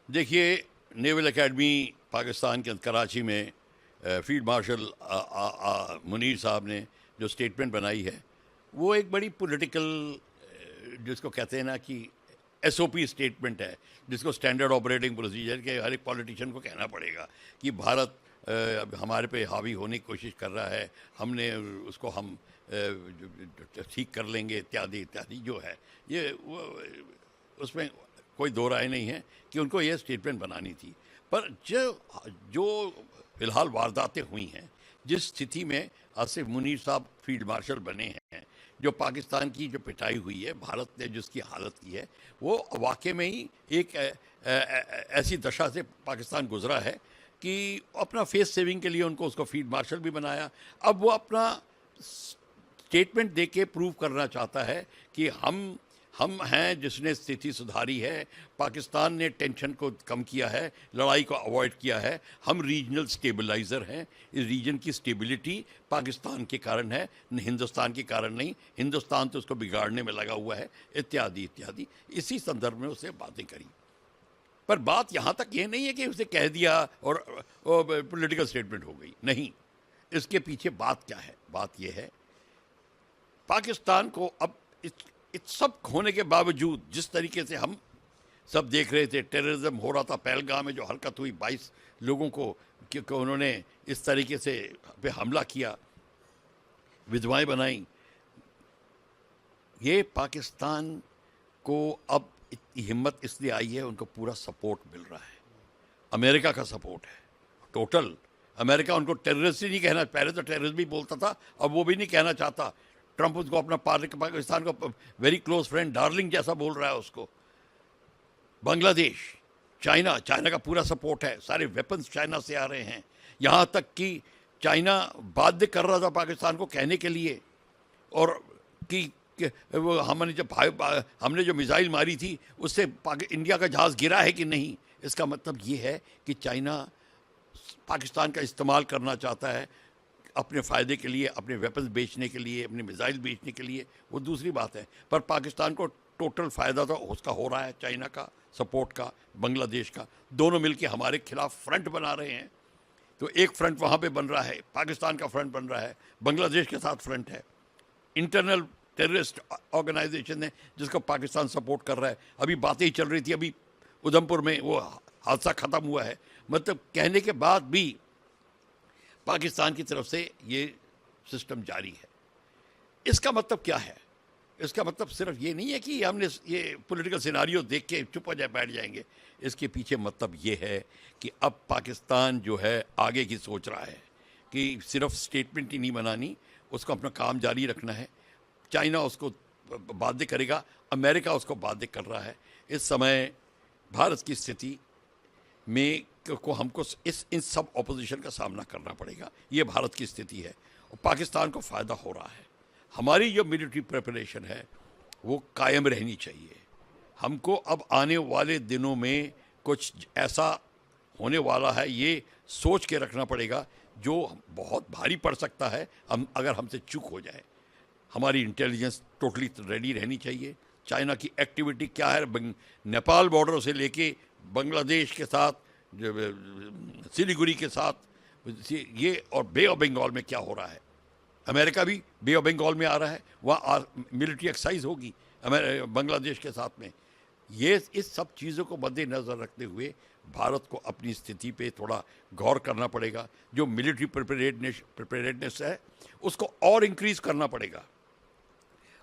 देखिए, naval academy Pakistan के कराची में फील्ड मार्शल मुनीर साहब ने जो स्टेटमेंट बनाई है, वो एक बड़ी पॉलिटिकल, जिसको कहते हैं ना कि एसओपी स्टेटमेंट है, जिसको स्टैंडर्ड ऑपरेटिंग प्रोसीजर के हर एक पॉलिटिशियन को कहना पड़ेगा कि भारत हमारे पे हावी होने की कोशिश कर रहा है, हमने उसको हम ठीक कर लेंगे इत्यादि इत्यादि जो है ये उसमें कोई दो राय नहीं है कि उनको ये स्टेटमेंट बनानी थी। पर जो जो फिलहाल वारदातें हुई हैं, जिस स्थिति में आसिफ मुनीर साहब फील्ड मार्शल बने हैं, जो पाकिस्तान की जो पिटाई हुई है, भारत ने जिसकी हालत की है, वो वाकई में ही एक ऐसी दशा से पाकिस्तान गुजरा है कि अपना फेस सेविंग के लिए उनको उसको फील्ड मार्शल भी बनाया। अब वो अपना स्टेटमेंट दे के प्रूव करना चाहता है कि हम हैं जिसने स्थिति सुधारी है, पाकिस्तान ने टेंशन को कम किया है, लड़ाई को अवॉइड किया है, हम रीजनल स्टेबलाइज़र हैं, इस रीजन की स्टेबिलिटी पाकिस्तान के कारण है, हिंदुस्तान के कारण नहीं, हिंदुस्तान तो उसको बिगाड़ने में लगा हुआ है, इत्यादि इत्यादि। इसी संदर्भ में उससे बातें करी। पर बात यहाँ तक ये नहीं है कि उसे कह दिया और पॉलिटिकल स्टेटमेंट हो गई, नहीं। इसके पीछे बात क्या है? बात यह है, पाकिस्तान को अब इस सब होने के बावजूद जिस तरीके से हम सब देख रहे थे, टेररिज्म हो रहा था, पहलगाम में जो हरकत हुई 22 लोगों को क्योंकि उन्होंने इस तरीके से पे हमला किया, विधवाएं बनाई, ये पाकिस्तान को अब इतनी हिम्मत इसलिए आई है, उनको पूरा सपोर्ट मिल रहा है, अमेरिका का सपोर्ट है टोटल। अमेरिका उनको टेररिस्ट ही नहीं कहना, पहले तो टेररिस्ट भी बोलता था, अब वो भी नहीं कहना चाहता। ट्रंप उसको अपना पाकिस्तान को वेरी क्लोज फ्रेंड, डार्लिंग जैसा बोल रहा है उसको। बांग्लादेश, चाइना का पूरा सपोर्ट है, सारे वेपन्स चाइना से आ रहे हैं। यहाँ तक कि चाइना बाध्य कर रहा था पाकिस्तान को कहने के लिए और कि वो हमने जो मिसाइल मारी थी उससे इंडिया का जहाज़ गिरा है कि नहीं। इसका मतलब ये है कि चाइना पाकिस्तान का इस्तेमाल करना चाहता है अपने फ़ायदे के लिए, अपने वेपन्स बेचने के लिए, अपने मिसाइल बेचने के लिए, वो दूसरी बात है। पर पाकिस्तान को टोटल फ़ायदा तो उसका हो रहा है, चाइना का सपोर्ट का, बांग्लादेश का, दोनों मिलके हमारे खिलाफ फ्रंट बना रहे हैं। तो एक फ्रंट वहाँ पे बन रहा है, पाकिस्तान का फ्रंट बन रहा है, बांग्लादेश के साथ फ्रंट है, इंटरनल टेररिस्ट ऑर्गेनाइजेशन है जिसको पाकिस्तान सपोर्ट कर रहा है। अभी बातें ही चल रही थी, अभी उधमपुर में वो हादसा ख़त्म हुआ है। मतलब कहने के बाद भी पाकिस्तान की तरफ से ये सिस्टम जारी है। इसका मतलब क्या है? इसका मतलब सिर्फ ये नहीं है कि हमने ये पॉलिटिकल सिनारियो देख के चुप हो जाए बैठ जाएंगे। इसके पीछे मतलब ये है कि अब पाकिस्तान जो है आगे की सोच रहा है कि सिर्फ स्टेटमेंट ही नहीं बनानी, उसको अपना काम जारी रखना है। चाइना उसको बाध्य करेगा, अमेरिका उसको बाध्य कर रहा है। इस समय भारत की स्थिति में को हमको इन सब ऑपोजिशन का सामना करना पड़ेगा। ये भारत की स्थिति है और पाकिस्तान को फ़ायदा हो रहा है। हमारी जो मिलिट्री प्रिपरेशन है वो कायम रहनी चाहिए। हमको अब आने वाले दिनों में कुछ ऐसा होने वाला है, ये सोच के रखना पड़ेगा, जो बहुत भारी पड़ सकता है हम अगर हमसे चूक हो जाए। हमारी इंटेलिजेंस टोटली रेडी रहनी चाहिए। चाइना की एक्टिविटी क्या है, नेपाल बॉर्डर से लेके बांग्लादेश के साथ, सिलीगुड़ी के साथ, ये और बे ऑफ बंगाल में क्या हो रहा है। अमेरिका भी बे ऑफ बंगाल में आ रहा है, वहाँ मिलिट्री एक्सरसाइज होगी बांग्लादेश के साथ में। ये इस सब चीज़ों को मद्देनज़र रखते हुए भारत को अपनी स्थिति पे थोड़ा गौर करना पड़ेगा। जो मिलिट्री प्रिपेरेडनेस है उसको और इंक्रीज़ करना पड़ेगा,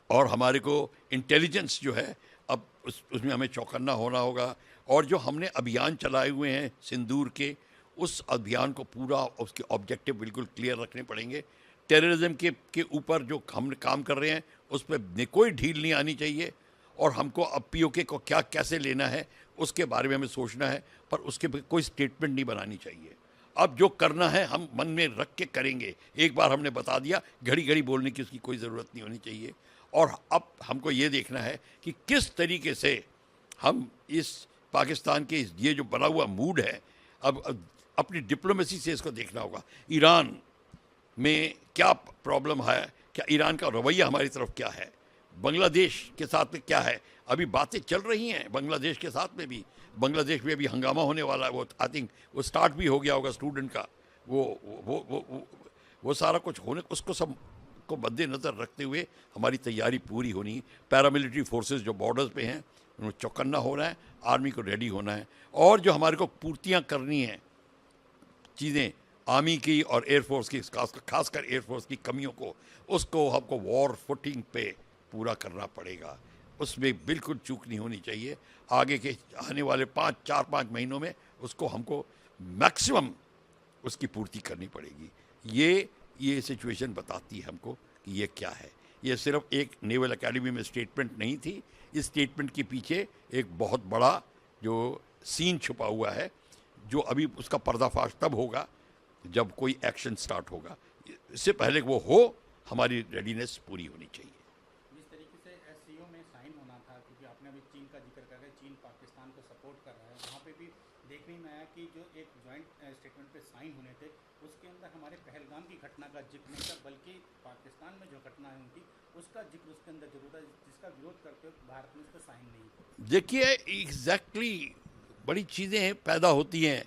और हमारे को इंटेलिजेंस जो है अब उसमें हमें चौकन्ना होना होगा। और जो हमने अभियान चलाए हुए हैं सिंदूर के, उस अभियान को पूरा उसके ऑब्जेक्टिव बिल्कुल क्लियर रखने पड़ेंगे। टेररिज्म के ऊपर जो हम काम कर रहे हैं उस पर कोई ढील नहीं आनी चाहिए, और हमको अब पीओके को क्या कैसे लेना है उसके बारे में हमें सोचना है, पर उसके पर कोई स्टेटमेंट नहीं बनानी चाहिए। अब जो करना है हम मन में रख के करेंगे। एक बार हमने बता दिया, घड़ी घड़ी बोलने की उसकी कोई ज़रूरत नहीं होनी चाहिए। और अब हमको ये देखना है कि किस तरीके से हम इस पाकिस्तान के ये जो बना हुआ मूड है, अब अपनी डिप्लोमेसी से इसको देखना होगा। ईरान में क्या प्रॉब्लम है, क्या ईरान का रवैया हमारी तरफ क्या है, बांग्लादेश के साथ में क्या है, अभी बातें चल रही हैं बांग्लादेश के साथ में भी। बांग्लादेश में अभी हंगामा होने वाला है, वो आई थिंक वो स्टार्ट भी हो गया होगा स्टूडेंट का। वो सारा कुछ होने, उसको सब को मद्देनज़र रखते हुए हमारी तैयारी पूरी होनी है। पैरामिलिट्री फोर्सेस जो बॉर्डर्स पे हैं उन्हें चौकन्ना होना है, आर्मी को रेडी होना है, और जो हमारे को पूर्तियाँ करनी हैं चीज़ें आर्मी की और एयरफोर्स की, खासकर एयरफोर्स की कमियों को, उसको हमको वॉर फुटिंग पे पूरा करना पड़ेगा। उसमें बिल्कुल चूक नहीं होनी चाहिए। आगे के आने वाले 4-5 महीनों में उसको हमको मैक्सिमम उसकी पूर्ति करनी पड़ेगी। ये सिचुएशन बताती है हमको कि ये क्या है। ये सिर्फ एक नेवल एकेडमी में स्टेटमेंट नहीं थी, इस स्टेटमेंट के पीछे एक बहुत बड़ा जो सीन छुपा हुआ है, जो अभी उसका पर्दाफाश तब होगा जब कोई एक्शन स्टार्ट होगा। इससे पहले वो हो, हमारी रेडीनेस पूरी होनी चाहिए। जिस तरीके से एससीओ में साइन होना था, क्योंकि आपने अभी चीन का जिक्र कर रहे हैं, चीन पाकिस्तान को सपोर्ट कर रहा है, वहाँ पे भी देखने में आया कि जो एक जॉइंट स्टेटमेंट पे साइन होने थे, उसके अंदर हमारे पहलगाम की घटना का जिक्र नहीं था, बल्कि पाकिस्तान में जो घटनाएं हुई थी उसका जिक्र उसके अंदर जरूर था, जिसका विरोध करते हुए भारत ने उस पर साइन नहीं किया। देखिए एग्जैक्टली बड़ी चीज़ें पैदा होती हैं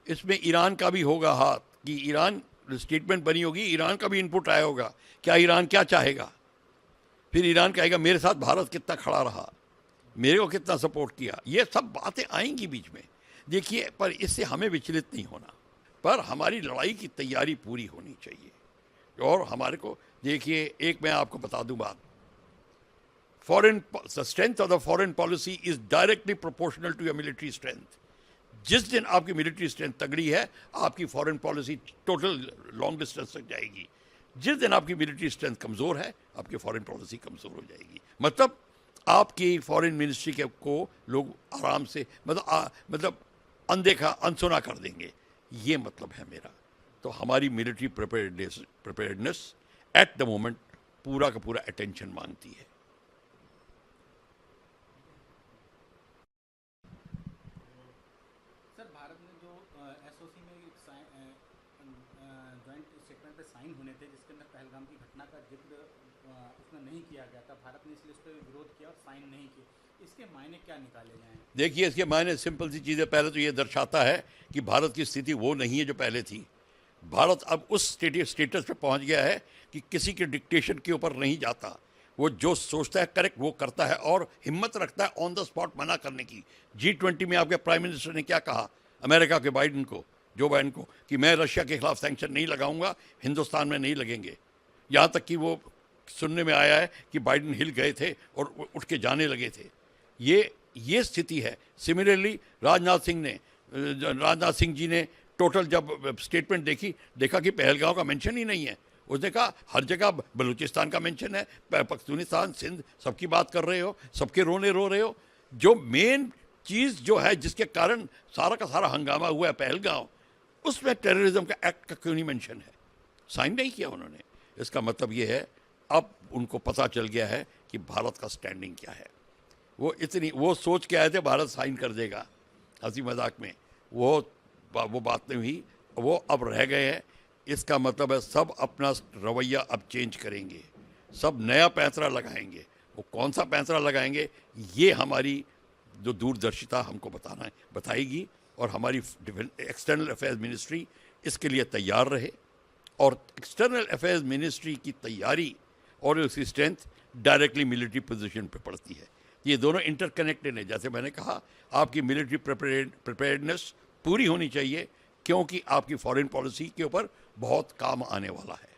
इसमें। ईरान का भी होगा हाथ, कि ईरान स्टेटमेंट बनी होगी, ईरान का भी इनपुट आया होगा। क्या ईरान क्या चाहेगा? फिर ईरान कहेगा मेरे साथ भारत कितना खड़ा रहा, मेरे को कितना सपोर्ट किया। ये सब बातें आएंगी बीच में। देखिए, पर इससे हमें विचलित नहीं होना, पर हमारी लड़ाई की तैयारी पूरी होनी चाहिए। और हमारे को देखिए, एक मैं आपको बता दूं बात, strength of the foreign policy is directly proportional to your military strength. जिस दिन आपकी मिलिट्री स्ट्रेंथ तगड़ी है, आपकी foreign policy total long distance तक जाएगी। जिस दिन आपकी मिलिट्री स्ट्रेंथ कमज़ोर है, आपकी फॉरेन पॉलिसी कमज़ोर हो जाएगी। मतलब आपकी फॉरेन मिनिस्ट्री के को लोग आराम से मतलब अनदेखा अनसुना कर देंगे, ये मतलब है मेरा। तो हमारी military preparedness at the moment पूरा का पूरा अटेंशन मांगती है। सर, भारत ने जो एसओसी में जॉइंट स्टेटमेंट पे साइन होने थे, जिसके अंदर पहलगाम की घटना का जिक्र उसमें नहीं किया गया था, भारत ने इसलिए उस पर विरोध किया और साइन नहीं किया, इसके मायने क्या निकाले जाएं? देखिए, इसके मायने सिंपल सी चीज़ है। पहले तो ये दर्शाता है कि भारत की स्थिति वो नहीं है जो पहले थी। भारत अब उस स्टेटस पे पहुंच गया है कि किसी के डिक्टेशन के ऊपर नहीं जाता। वो जो सोचता है करेक्ट वो करता है, और हिम्मत रखता है ऑन द स्पॉट मना करने की। G20 में आपके प्राइम मिनिस्टर ने क्या कहा अमेरिका के जो बाइडन को, कि मैं रशिया के खिलाफ सैंक्शन नहीं लगाऊंगा, हिंदुस्तान में नहीं लगेंगे। यहाँ तक कि वो सुनने में आया है कि बाइडन हिल गए थे और उठ के जाने लगे थे। ये स्थिति है। सिमिलरली राजनाथ सिंह जी ने टोटल जब स्टेटमेंट देखा कि पहलगांव का मेंशन ही नहीं है। उसने कहा हर जगह बलूचिस्तान का मेंशन है, पख्तूनिस्तान, सिंध, सबकी बात कर रहे हो, सबके रो रहे हो। जो मेन चीज़ जो है जिसके कारण सारा का सारा हंगामा हुआ है पहलगांव, उसमें टेररिज्म का एक्ट का क्यों नहीं मेंशन है? साइन नहीं किया उन्होंने। इसका मतलब ये है अब उनको पता चल गया है कि भारत का स्टैंडिंग क्या है। वो सोच के आए थे भारत साइन कर देगा, हंसी मजाक में वो बात नहीं हुई, वो अब रह गए हैं। इसका मतलब है सब अपना रवैया अब चेंज करेंगे, सब नया पैंतरा लगाएंगे। वो कौन सा पैंतरा लगाएंगे, ये हमारी जो दूरदर्शिता हमको बताएगी, और हमारी एक्सटर्नल अफेयर्स मिनिस्ट्री इसके लिए तैयार रहे। और एक्सटर्नल अफेयर्स मिनिस्ट्री की तैयारी और उसकी स्ट्रेंथ डायरेक्टली मिलिट्री पोजीशन पे पड़ती है। ये दोनों इंटरकनेक्टेड है। जैसे मैंने कहा, आपकी मिलिट्री प्रिपेयर्डनेस पूरी होनी चाहिए, क्योंकि आपकी फॉरेन पॉलिसी के ऊपर बहुत काम आने वाला है।